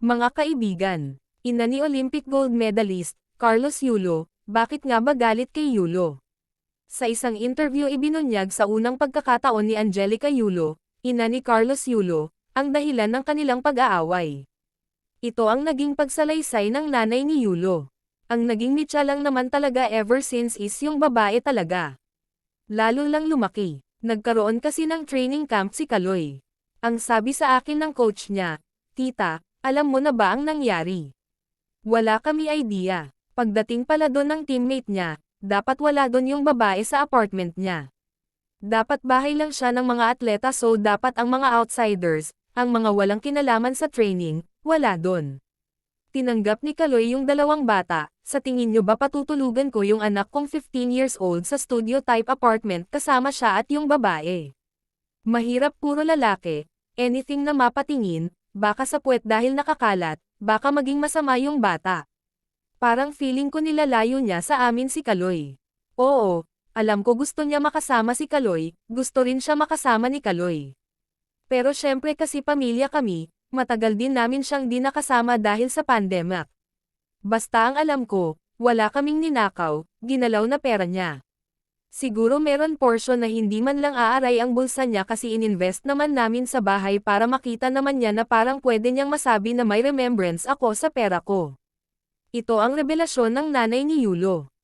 Mga kaibigan, ina ni Olympic gold medalist, Carlos Yulo, bakit nga ba galit kay Yulo? Sa isang interview ibinunyag sa unang pagkakataon ni Angelica Yulo, ina ni Carlos Yulo, ang dahilan ng kanilang pag-aaway. Ito ang naging pagsalaysay ng nanay ni Yulo. Ang naging mitya lang naman talaga ever since is yung babae talaga. Lalo lang lumaki. Nagkaroon kasi ng training camp si Kaloy. Ang sabi sa akin ng coach niya, "Tita, alam mo na ba ang nangyari?" Wala kami idea. Pagdating pala doon ng teammate niya, dapat wala doon yung babae sa apartment niya. Dapat bahay lang siya ng mga atleta so dapat ang mga outsiders, ang mga walang kinalaman sa training, wala doon. Tinanggap ni Kaloy yung dalawang bata, sa tingin nyo ba patutulugan ko yung anak kong 15 years old sa studio-type apartment kasama siya at yung babae? Mahirap puro lalaki, anything na mapatingin, baka sa puwet dahil nakakalat, baka maging masama yung bata. Parang feeling ko nilalayo niya sa amin si Kaloy. Oo, alam ko gusto niya makasama si Kaloy, gusto rin siya makasama ni Kaloy. Pero syempre kasi pamilya kami, matagal din namin siyang di nakasama dahil sa pandemic. Basta ang alam ko, wala kaming ninakaw, ginalaw na pera niya. Siguro meron portion na hindi man lang aaray ang bulsa niya kasi ininvest naman namin sa bahay para makita naman niya na parang pwede niyang masabi na may remembrance ako sa pera ko. Ito ang revelasyon ng nanay ni Yulo.